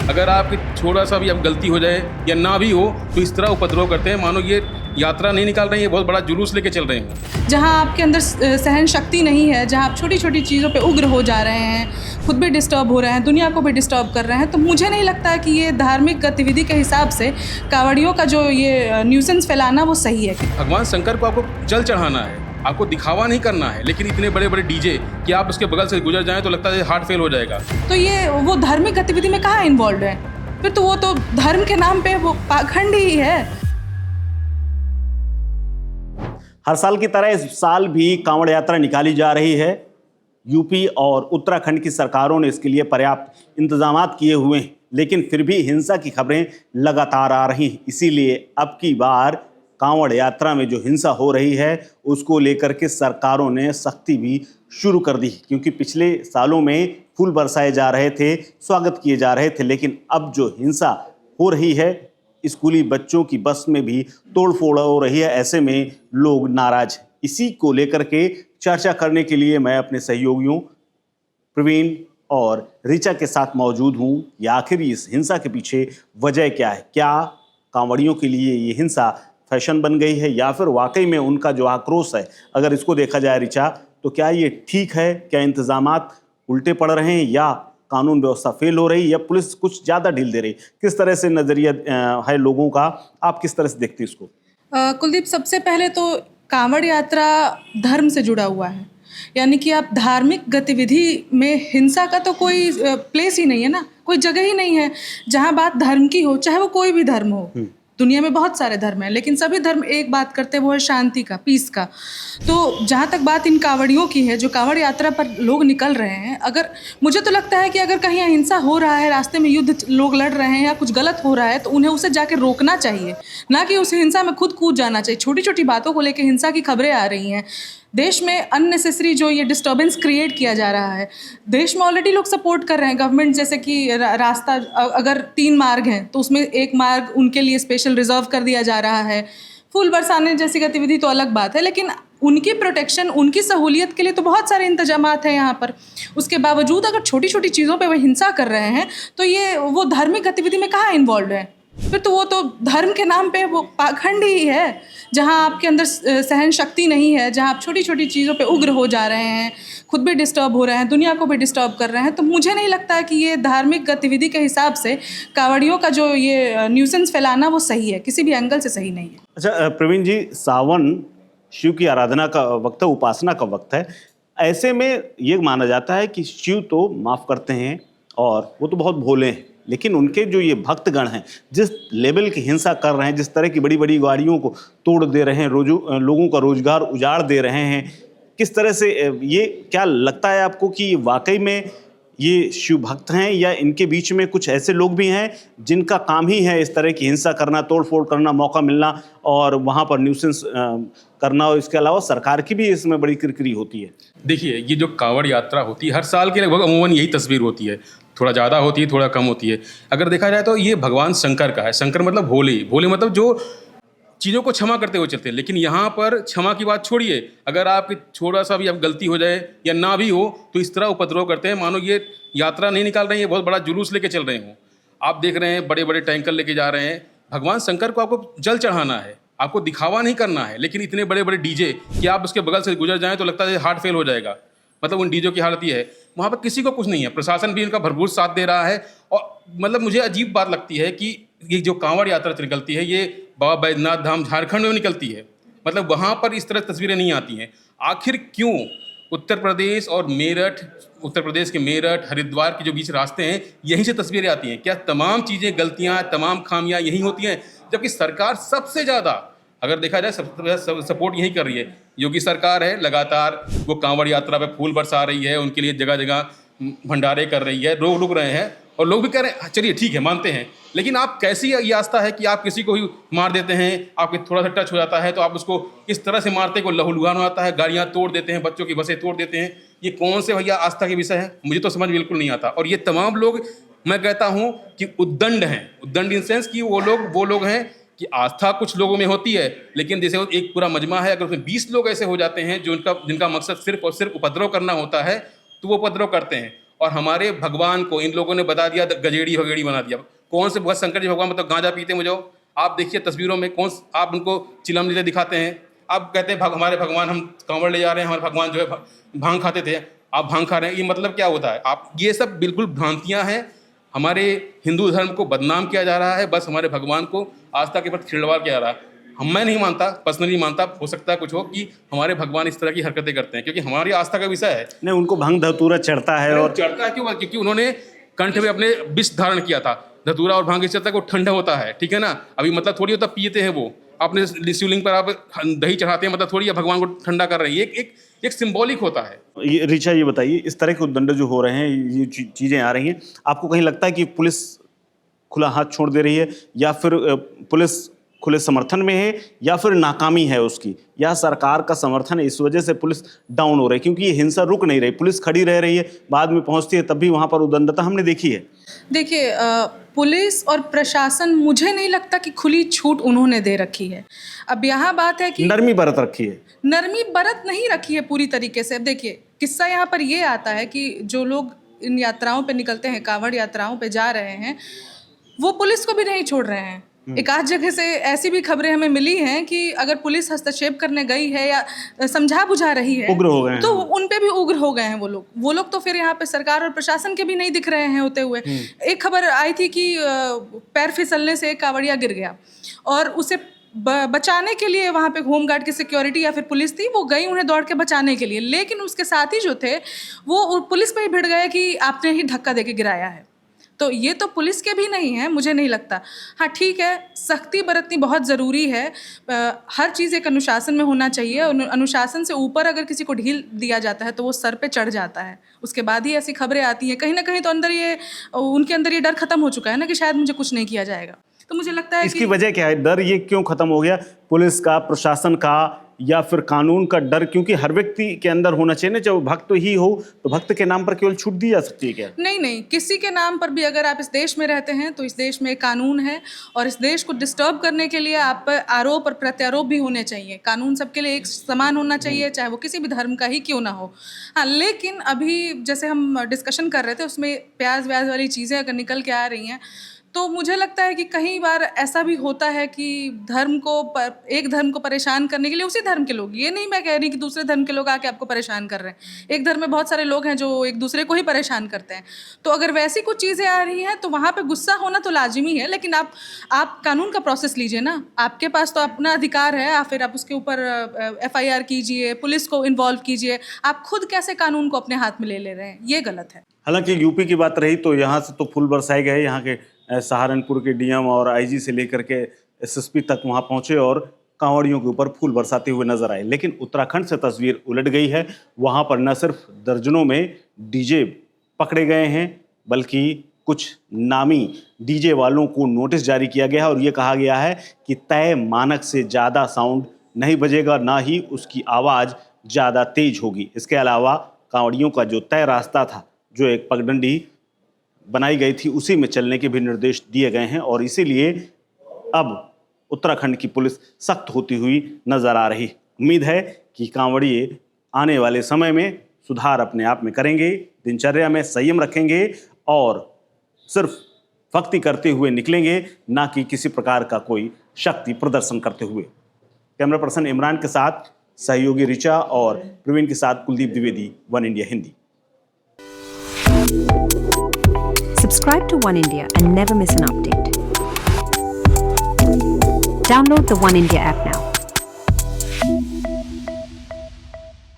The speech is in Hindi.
अगर आपकी थोड़ा सा भी अब गलती हो जाए या ना भी हो तो इस तरह उपद्रव करते हैं मानो ये यात्रा नहीं निकाल रहे हैं, ये बहुत बड़ा जुलूस लेके चल रहे हैं। जहाँ आपके अंदर सहन शक्ति नहीं है, जहाँ आप छोटी छोटी चीज़ों पे उग्र हो जा रहे हैं, खुद भी डिस्टर्ब हो रहे हैं, दुनिया को भी डिस्टर्ब कर रहे हैं, तो मुझे नहीं लगता कि ये धार्मिक गतिविधि के हिसाब से कांवड़ियों का जो ये न्यूसेंस फैलाना वो सही है। भगवान शंकर को आपको जल चढ़ाना है, आपको दिखावा नहीं करना है, लेकिन इतने बड़े बड़े डीजे कि आप उसके बगल से गुजर जाएं तो लगता है हार्ट फेल हो जाएगा। तो ये वो धार्मिक गतिविधि में कहाँ इन्वॉल्व है? फिर तो वो तो धर्म के नाम पे वो पाखंड ही है। हर साल की तरह इस साल भी कांवड़ यात्रा निकाली जा रही है। यूपी और उत्तराखंड की सरकारों ने इसके लिए पर्याप्त इंतजामात किए हुए हैं, लेकिन फिर भी हिंसा की खबरें लगातार आ रही हैं। इसीलिए अब की बार कांवड़ यात्रा में जो हिंसा हो रही है उसको लेकर के सरकारों ने सख्ती भी शुरू कर दी, क्योंकि पिछले सालों में फूल बरसाए जा रहे थे, स्वागत किए जा रहे थे, लेकिन अब जो हिंसा हो रही है, स्कूली बच्चों की बस में भी तोड़फोड़ हो रही है, ऐसे में लोग नाराज हैं। इसी को लेकर के चर्चा करने के लिए मैं अपने सहयोगियों प्रवीण और ऋचा के साथ मौजूद हूँ। या आखिर इस हिंसा के पीछे वजह क्या है? क्या कांवड़ियों के लिए ये हिंसा फैशन बन गई है या फिर वाकई में उनका जो आक्रोश है, अगर इसको देखा जाए ऋचा, तो क्या ये ठीक है? क्या इंतजामात उल्टे पड़ रहे हैं या कानून व्यवस्था फेल हो रही या पुलिस कुछ ज़्यादा ढील दे रही? किस तरह से नज़रिया है लोगों का? आप किस तरह से देखते हैं इसको? कुलदीप, सबसे पहले तो कांवड़ यात्रा धर्म से जुड़ा हुआ है, यानी कि आप धार्मिक गतिविधि में हिंसा का तो कोई प्लेस ही नहीं है ना, कोई जगह ही नहीं है। जहाँ बात धर्म की हो, चाहे वो कोई भी धर्म हो, दुनिया में बहुत सारे धर्म हैं, लेकिन सभी धर्म एक बात करते हैं, वो है शांति का, पीस का। तो जहाँ तक बात इन कांवड़ियों की है, जो कांवड़ यात्रा पर लोग निकल रहे हैं, अगर मुझे तो लगता है कि अगर कहीं हिंसा हो रहा है, रास्ते में युद्ध लोग लड़ रहे हैं या कुछ गलत हो रहा है, तो उन्हें उसे जाके रोकना चाहिए, ना कि उस हिंसा में खुद कूद जाना चाहिए। छोटी छोटी बातों को लेकर हिंसा की खबरें आ रही हैं। देश में अननेसेसरी जो ये डिस्टर्बेंस क्रिएट किया जा रहा है, देश में ऑलरेडी लोग सपोर्ट कर रहे हैं गवर्नमेंट, जैसे कि रास्ता अगर 3 मार्ग हैं तो उसमें एक मार्ग उनके लिए स्पेशल रिजर्व कर दिया जा रहा है। फूल बरसाने जैसी गतिविधि तो अलग बात है, लेकिन उनकी प्रोटेक्शन, उनकी सहूलियत के लिए तो बहुत सारे इंतजामात हैं यहाँ पर। उसके बावजूद अगर छोटी छोटी चीज़ों पे वो हिंसा कर रहे हैं तो ये वो धार्मिक गतिविधि में कहाँ इन्वॉल्व है? फिर तो वो तो धर्म के नाम पे वो पाखंड ही है। जहाँ आपके अंदर सहन शक्ति नहीं है, जहाँ आप छोटी छोटी चीज़ों पे उग्र हो जा रहे हैं, खुद भी डिस्टर्ब हो रहे हैं, दुनिया को भी डिस्टर्ब कर रहे हैं, तो मुझे नहीं लगता कि ये धार्मिक गतिविधि के हिसाब से कांवड़ियों का जो ये न्यूसेंस फैलाना वो सही है, किसी भी एंगल से सही नहीं है। अच्छा प्रवीण जी, सावन शिव की आराधना का वक्त है, उपासना का वक्त है। ऐसे में ये माना जाता है कि शिव तो माफ़ करते हैं और वो तो बहुत भोले हैं, लेकिन उनके जो ये भक्तगण हैं, जिस लेवल की हिंसा कर रहे हैं, जिस तरह की बड़ी बड़ी गाड़ियों को तोड़ दे रहे हैं, लोगों का रोजगार उजाड़ दे रहे हैं, किस तरह से ये क्या लगता है आपको कि वाकई में ये शिव भक्त हैं या इनके बीच में कुछ ऐसे लोग भी हैं जिनका काम ही है इस तरह की हिंसा करना, तोड़फोड़ करना, मौका मिलना और वहाँ पर न्यूसेंस करना, और इसके अलावा सरकार की भी इसमें बड़ी किरकिरी होती है? देखिए, ये जो कांवड़ यात्रा होती है हर साल की लगभग अमूमन यही तस्वीर होती है, थोड़ा ज़्यादा होती है, थोड़ा कम होती है। अगर देखा जाए तो ये भगवान शंकर का है। शंकर मतलब भोले, भोले मतलब जो चीज़ों को क्षमा करते हुए चलते हैं। लेकिन यहाँ पर क्षमा की बात छोड़िए, अगर आपकी थोड़ा सा भी अब गलती हो जाए या ना भी हो तो इस तरह उपद्रव करते हैं मानो ये यात्रा नहीं निकाल रहे हैं, ये बहुत बड़ा जुलूस लेके चल रहे हों। आप देख रहे हैं बड़े बड़े टैंकर लेके जा रहे हैं। भगवान शंकर को आपको जल चढ़ाना है, आपको दिखावा नहीं करना है, लेकिन इतने बड़े बड़े डीजे कि आप उसके बगल से गुजर जाएं तो लगता है हार्ट फेल हो जाएगा। मतलब उन डीजों की हालत ये है, वहाँ पर किसी को कुछ नहीं है, प्रशासन भी इनका भरपूर साथ दे रहा है। और मतलब मुझे अजीब बात लगती है कि ये जो कांवड़ यात्रा निकलती है, ये बाबा बैद्यनाथ धाम झारखंड में निकलती है, मतलब वहाँ पर इस तरह तस्वीरें नहीं आती हैं। आखिर क्यों उत्तर प्रदेश और मेरठ, उत्तर प्रदेश के मेरठ हरिद्वार के जो बीच रास्ते हैं, यहीं से तस्वीरें आती हैं? क्या तमाम चीज़ें, गलतियाँ, तमाम खामियां यहीं होती हैं? जबकि सरकार सबसे ज़्यादा, अगर देखा जाए, सपोर्ट यही कर रही है। योगी सरकार है, लगातार वो कांवड़ यात्रा पे फूल बरसा रही है, उनके लिए जगह जगह भंडारे कर रही है, लोग रुक रहे हैं और लोग भी कह रहे हैं चलिए ठीक है, मानते हैं। लेकिन आप कैसी ये आस्था है कि आप किसी को ही मार देते हैं, आपके थोड़ा सा टच हो जाता है तो आप उसको इस तरह से मारते को लहूलुहान हो जाता है, गाड़ियाँ तोड़ देते हैं, बच्चों की बसें तोड़ देते हैं। ये कौन से भैया आस्था के विषय है? मुझे तो समझ बिल्कुल नहीं आता। और ये तमाम लोग, मैं कहता हूँ कि उद्दंड हैं, उद्दंड इन सेंस कि वो लोग हैं कि आस्था कुछ लोगों में होती है, लेकिन जैसे एक पूरा मजमा है, अगर उसमें 20 लोग ऐसे हो जाते हैं जो जिनका मकसद सिर्फ और सिर्फ उपद्रव करना होता है, तो वो उपद्रव करते हैं। और हमारे भगवान को इन लोगों ने बता दिया गजेड़ी वगेड़ी बना दिया। कौन से भगत शंकर जी भगवान मतलब गांजा पीते मुझे आप देखिए तस्वीरों में, कौन आप उनको चिलम लेते दिखाते हैं, आप कहते हैं हमारे भगवान, हम कांवड़ ले जा रहे हैं, हमारे भगवान जो है भांग खाते थे, आप भांग खा रहे हैं, ये मतलब क्या होता है? आप ये सब बिल्कुल भ्रांतियाँ हैं। हमारे हिंदू धर्म को बदनाम किया जा रहा है, बस हमारे भगवान को आस्था के प्रति खिलवाड़ किया जा रहा है। मैं नहीं मानता, पर्सनली मानता, हो सकता है कुछ हो कि हमारे भगवान इस तरह की हरकतें करते हैं, क्योंकि हमारी आस्था का विषय है। नहीं, उनको भंग धतूरा चढ़ता है और चढ़ता है क्यों? क्योंकि उन्होंने कंठ में अपने विष धारण किया था। धतूरा और भांग इस चलता है, वो ठंडा होता है, ठीक है ना। अभी मतलब थोड़ी होता पीते हैं वो, अपने शिवलिंग पर आप दही चढ़ाते हैं, मतलब थोड़ी भगवान को ठंडा कर रहे हैं। ये एक सिंबॉलिक होता है। ये ऋचा, ये बताइए, इस तरह के उद्दंड जो हो रहे हैं, ये चीज़ें आ रही हैं, आपको कहीं लगता है कि पुलिस खुला हाथ छोड़ दे रही है, या फिर पुलिस खुले समर्थन में है, या फिर नाकामी है उसकी, या सरकार का समर्थन है, इस वजह से पुलिस डाउन हो रही है? क्योंकि ये हिंसा रुक नहीं रही, पुलिस खड़ी रह रही है, बाद में पहुंचती है तब भी वहां पर उद्दंडता हमने देखी है। देखिए, पुलिस और प्रशासन, मुझे नहीं लगता कि खुली छूट उन्होंने दे रखी है। अब यहाँ बात है कि नरमी बरत रखी है, नरमी बरत नहीं रखी है पूरी तरीके से। अब देखिए, किस्सा यहाँ पर ये आता है कि जो लोग इन यात्राओं पे निकलते हैं, कांवड़ यात्राओं पे जा रहे हैं, वो पुलिस को भी नहीं छोड़ रहे हैं। एक आध जगह से ऐसी भी खबरें हमें मिली हैं कि अगर पुलिस हस्तक्षेप करने गई है या समझा बुझा रही है, उग्र हो गए हैं, तो उन पे भी उग्र हो गए हैं वो लोग तो फिर यहाँ पे सरकार और प्रशासन के भी नहीं दिख रहे हैं होते हुए। एक खबर आई थी कि पैर फिसलने से एक कांवड़िया गिर गया और उसे बचाने के लिए वहाँ पे होमगार्ड की सिक्योरिटी या फिर पुलिस थी, वो गई उन्हें दौड़ के बचाने के लिए, लेकिन उसके साथी जो थे वो पुलिस पे ही भिड़ गए कि आपने ही धक्का देके गिराया है। तो ये तो पुलिस के भी नहीं है, मुझे नहीं लगता। हाँ ठीक है, सख्ती बरतनी बहुत ज़रूरी है, हर चीज़ एक अनुशासन में होना चाहिए। अनुशासन से ऊपर अगर किसी को ढील दिया जाता है तो वो सर पे चढ़ जाता है, उसके बाद ही ऐसी खबरें आती हैं। कहीं ना कहीं तो उनके अंदर ये डर खत्म हो चुका है ना कि शायद मुझे कुछ नहीं किया जाएगा। तो मुझे लगता है इसकी वजह क्या है? डर ये क्यों खत्म हो गया? पुलिस का, प्रशासन का, या फिर कानून का डर? क्योंकि हर व्यक्ति के अंदर होना चाहिए ना, चाहे भक्त ही हो तो भक्त के नाम पर केवल छूट दी जा सकती है क्या? नहीं, किसी के नाम पर भी अगर आप इस देश में रहते हैं तो इस देश में कानून है, और इस देश को डिस्टर्ब करने के लिए आप पर आरोप और प्रत्यारोप भी होने चाहिए। कानून सबके लिए एक समान होना चाहिए, चाहे वो किसी भी धर्म का ही क्यों ना हो। हाँ, लेकिन अभी जैसे हम डिस्कशन कर रहे थे उसमें प्याज व्याज वाली चीज़ें अगर निकल के आ रही हैं, तो मुझे लगता है कि कई बार ऐसा भी होता है कि एक धर्म को परेशान करने के लिए उसी धर्म के लोग, ये नहीं मैं कह रही कि दूसरे धर्म के लोग आके आपको परेशान कर रहे हैं, एक धर्म में बहुत सारे लोग हैं जो एक दूसरे को ही परेशान करते हैं। तो अगर वैसी कुछ चीज़ें आ रही हैं तो वहाँ पे गुस्सा होना तो लाजिमी है, लेकिन आप कानून का प्रोसेस लीजिए ना, आपके पास तो अपना अधिकार है, फिर आप उसके ऊपर FIR कीजिए, पुलिस को इन्वॉल्व कीजिए। आप खुद कैसे कानून को अपने हाथ में ले रहे हैं, ये गलत है। हालांकि यूपी की बात रही तो यहाँ से तो फूल बरसाए गए, यहाँ के सहारनपुर के DM और IG से लेकर के SSP तक वहाँ पहुँचे और कांवड़ियों के ऊपर फूल बरसाते हुए नजर आए। लेकिन उत्तराखंड से तस्वीर उलट गई है। वहाँ पर न सिर्फ दर्जनों में DJ पकड़े गए हैं, बल्कि कुछ नामी DJ वालों को नोटिस जारी किया गया है और ये कहा गया है कि तय मानक से ज़्यादा साउंड नहीं बजेगा, ना ही उसकी आवाज़ ज़्यादा तेज होगी। इसके अलावा कांवड़ियों का जो तय रास्ता था, जो एक पगडंडी बनाई गई थी, उसी में चलने के भी निर्देश दिए गए हैं और इसीलिए अब उत्तराखंड की पुलिस सख्त होती हुई नजर आ रही। उम्मीद है कि कांवड़िए आने वाले समय में सुधार अपने आप में करेंगे, दिनचर्या में संयम रखेंगे और सिर्फ भक्ति करते हुए निकलेंगे, ना कि किसी प्रकार का कोई शक्ति प्रदर्शन करते हुए। कैमरा पर्सन इमरान के साथ सहयोगी ऋचा और प्रवीण के साथ Kuldeep Dwivedi, one India Hindi. Subscribe to One India and never miss an update. Download the One India app now.